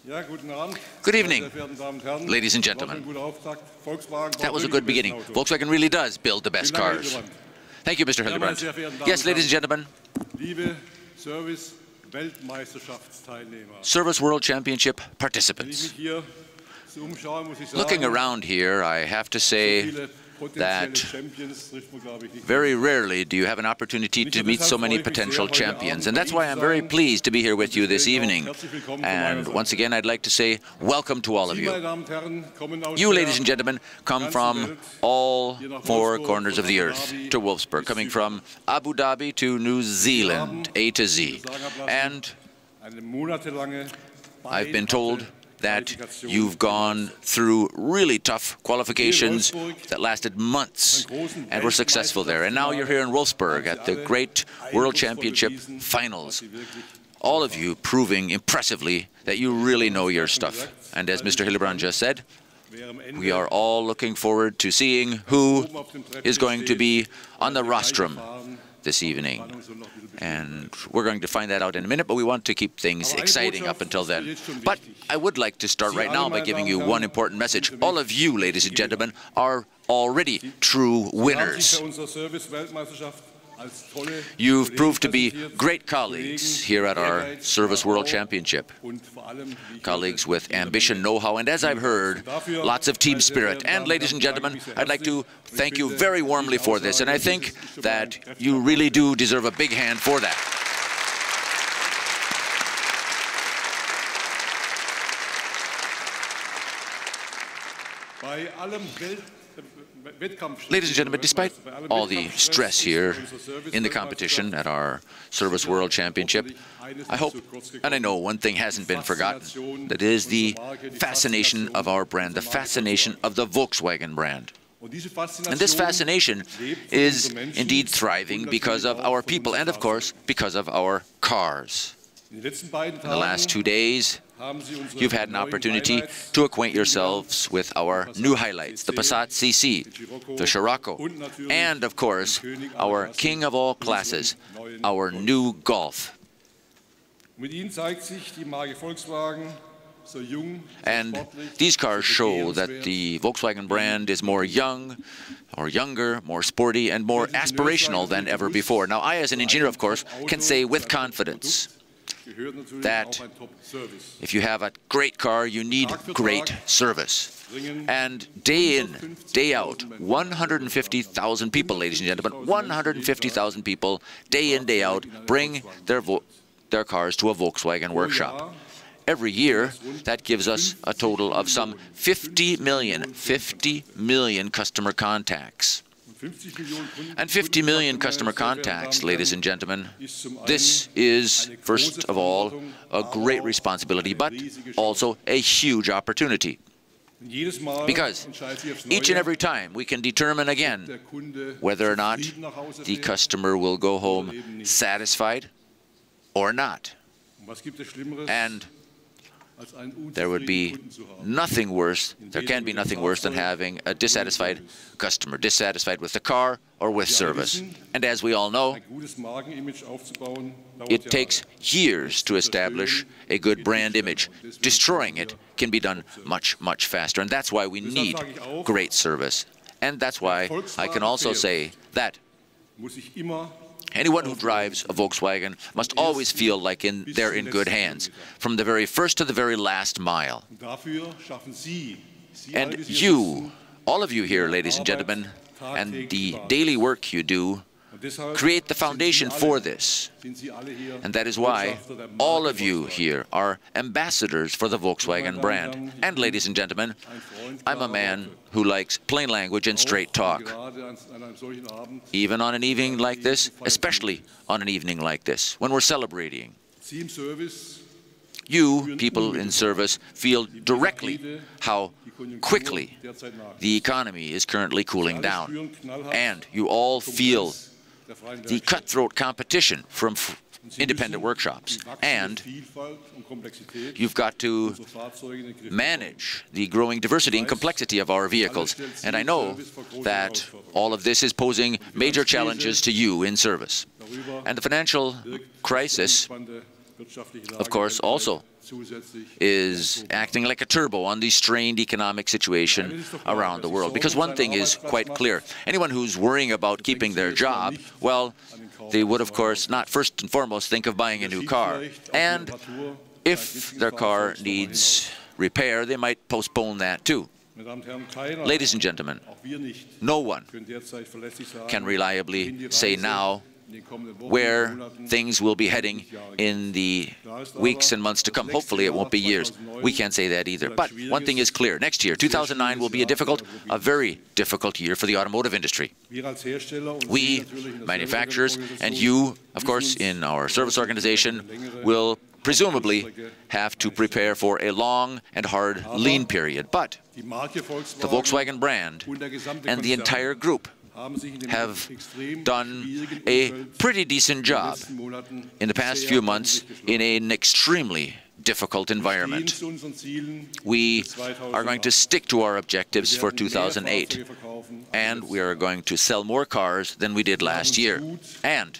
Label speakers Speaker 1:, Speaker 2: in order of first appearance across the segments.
Speaker 1: Good evening, ladies and gentlemen. That was a good beginning. Volkswagen really does build the best cars. Thank you, Mr. Hildebrand. Yes, ladies and gentlemen. Service World Championship participants. Looking around here, I have to say that very rarely do you have an opportunity to meet so many potential champions. And that's why I'm very pleased to be here with you this evening. And once again, I'd like to say welcome to all of you. You, ladies and gentlemen, come from all four corners of the earth to Wolfsburg, coming from Abu Dhabi to New Zealand, A to Z. And I've been told that you've gone through really tough qualifications that lasted months and were successful there. And now you're here in Wolfsburg at the great World Championship finals. All of you proving impressively that you really know your stuff. And as Mr. Hildebrand just said, we are all looking forward to seeing who is going to be on the rostrum this evening. And we're going to find that out in a minute, but we want to keep things exciting up until then. But I would like to start right now by giving you one important message. All of you, ladies and gentlemen, are already true winners. You've proved to be great colleagues here at our Service World Championship. Colleagues with ambition, know-how, and as I've heard, lots of team spirit. And ladies and gentlemen, I'd like to thank you very warmly for this. And I think that you really do deserve a big hand for that. Ladies and gentlemen, despite all the stress here in the competition at our Service World Championship, I hope, and I know one thing hasn't been forgotten, that is the fascination of our brand, the fascination of the Volkswagen brand. And this fascination is indeed thriving because of our people and, of course, because of our cars. In the last 2 days, you've had an opportunity to acquaint yourselves with our new highlights, the Passat CC, the Scirocco, and, of course, our king of all classes, our new Golf. And these cars show that the Volkswagen brand is more young, or younger, more sporty, and more aspirational than ever before. Now, I, as an engineer, of course, can say with confidence that if you have a great car, you need great service. And day in, day out, 150,000 people, ladies and gentlemen, 150,000 people, day in, day out, bring their cars to a Volkswagen workshop. Every year, that gives us a total of some 50 million customer contacts. And 50 million customer contacts, ladies and gentlemen, this is, first of all, a great responsibility, but also a huge opportunity. Because each and every time we can determine again whether or not the customer will go home satisfied or not. And there would be nothing worse, there can be nothing worse than having a dissatisfied customer, dissatisfied with the car or with service. And as we all know, it takes years to establish a good brand image. Destroying it can be done much, much faster. And that's why we need great service. And that's why I can also say that anyone who drives a Volkswagen must always feel like they're in good hands, from the very first to the very last mile. And you, all of you here, ladies and gentlemen, and the daily work you do, create the foundation for this. And that is why all of you here are ambassadors for the Volkswagen brand. And ladies and gentlemen, I'm a man who likes plain language and straight talk. Even on an evening like this, especially on an evening like this, when we're celebrating. You, people in service, feel directly how quickly the economy is currently cooling down. And you all feel the cutthroat competition from independent workshops. And you've got to manage the growing diversity and complexity of our vehicles. And I know that all of this is posing major challenges to you in service. And the financial crisis of course, also is acting like a turbo on the strained economic situation around the world. Because one thing is quite clear. Anyone who's worrying about keeping their job, well, they would, of course, not first and foremost think of buying a new car. And if their car needs repair, they might postpone that too. Ladies and gentlemen, no one can reliably say now where things will be heading in the weeks and months to come. Hopefully it won't be years. We can't say that either. But one thing is clear. Next year, 2009, will be a very difficult year for the automotive industry. We, manufacturers, and you, of course, in our service organization, will presumably have to prepare for a long and hard lean period. But the Volkswagen brand and the entire group have done a pretty decent job in the past few months in an extremely difficult environment. We are going to stick to our objectives for 2008, and we are going to sell more cars than we did last year. And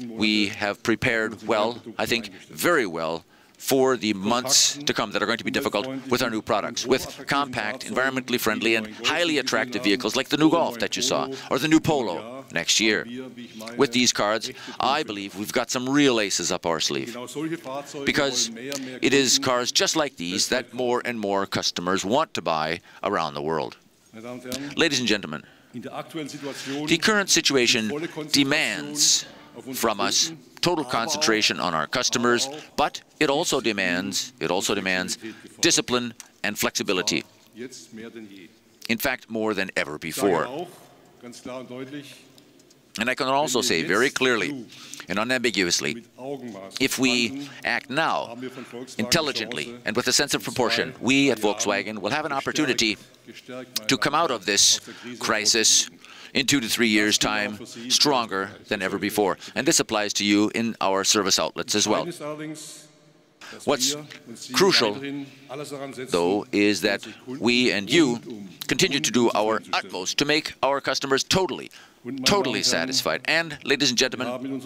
Speaker 1: we have prepared well, I think very well, for the months to come that are going to be difficult with our new products, with compact, environmentally friendly, and highly attractive vehicles like the new Golf that you saw, or the new Polo next year. With these cars, I believe we've got some real aces up our sleeve, because it is cars just like these that more and more customers want to buy around the world. Ladies and gentlemen, the current situation demands from us total concentration on our customers, but it also demands discipline and flexibility. In fact, more than ever before. And I can also say very clearly and unambiguously, if we act now intelligently and with a sense of proportion, we at Volkswagen will have an opportunity to come out of this crisis in 2 to 3 years' time stronger than ever before. And this applies to you in our service outlets as well. What's crucial, though, is that we and you continue to do our utmost to make our customers totally satisfied. And, ladies and gentlemen,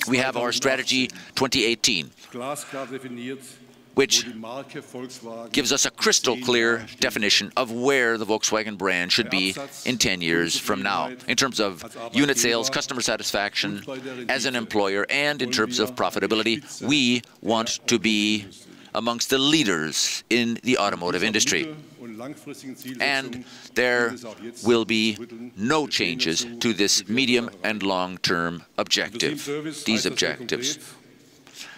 Speaker 1: we have our strategy 2018, which gives us a crystal clear definition of where the Volkswagen brand should be in 10 years from now, in terms of unit sales, customer satisfaction, as an employer, and in terms of profitability. We want to be amongst the leaders in the automotive industry. And there will be no changes to this medium and long-term objective, these objectives.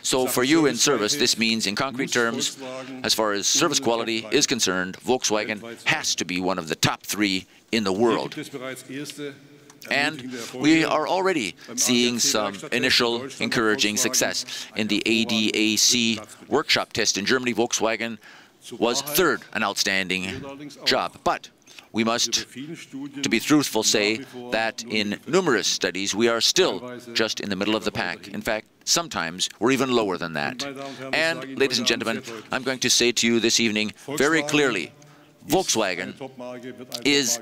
Speaker 1: So for you in service, this means, in concrete terms, as far as service quality is concerned, Volkswagen has to be one of the top 3 in the world. And we are already seeing some initial encouraging success. In the ADAC workshop test in Germany, Volkswagen was 3rd, an outstanding job. But we must, to be truthful, say that in numerous studies we are still just in the middle of the pack. In fact, sometimes we're even lower than that. And, ladies and gentlemen, I'm going to say to you this evening very clearly, Volkswagen is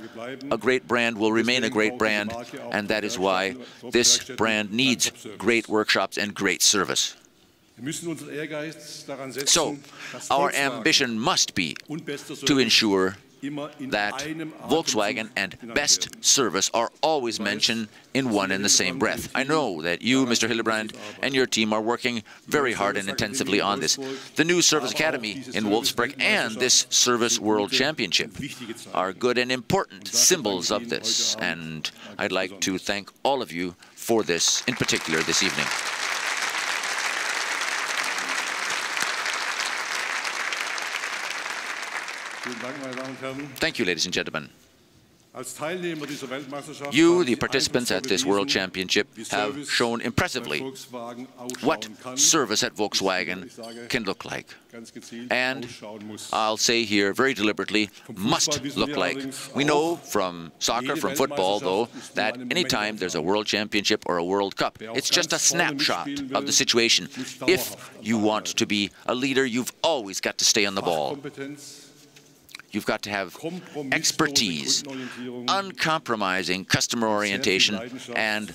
Speaker 1: a great brand, will remain a great brand, and that is why this brand needs great workshops and great service. So, our ambition must be to ensure that Volkswagen and best service are always mentioned in one and the same breath. I know that you, Mr. Hillebrand, and your team are working very hard and intensively on this. The new Service Academy in Wolfsburg and this Service World Championship are good and important symbols of this, and I'd like to thank all of you for this, in particular this evening. Thank you, ladies and gentlemen. You, the participants at this World Championship, have shown impressively what service at Volkswagen can look like. And I'll say here very deliberately, must look like. We know from soccer, from football, though, that anytime there's a World Championship or a World Cup, it's just a snapshot of the situation. If you want to be a leader, you've always got to stay on the ball. You've got to have expertise, uncompromising customer orientation, and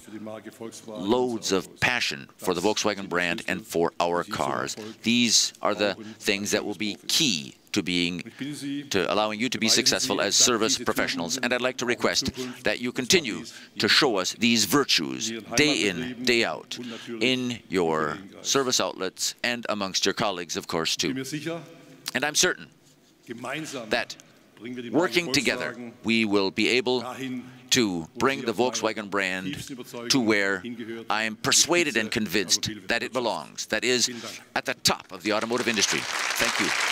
Speaker 1: loads of passion for the Volkswagen brand and for our cars. These are the things that will be key to allowing you to be successful as service professionals. And I'd like to request that you continue to show us these virtues day in, day out, in your service outlets and amongst your colleagues, of course, too. And I'm certain that working together, we will be able to bring the Volkswagen brand to where I am persuaded and convinced that it belongs, that is, at the top of the automotive industry. Thank you.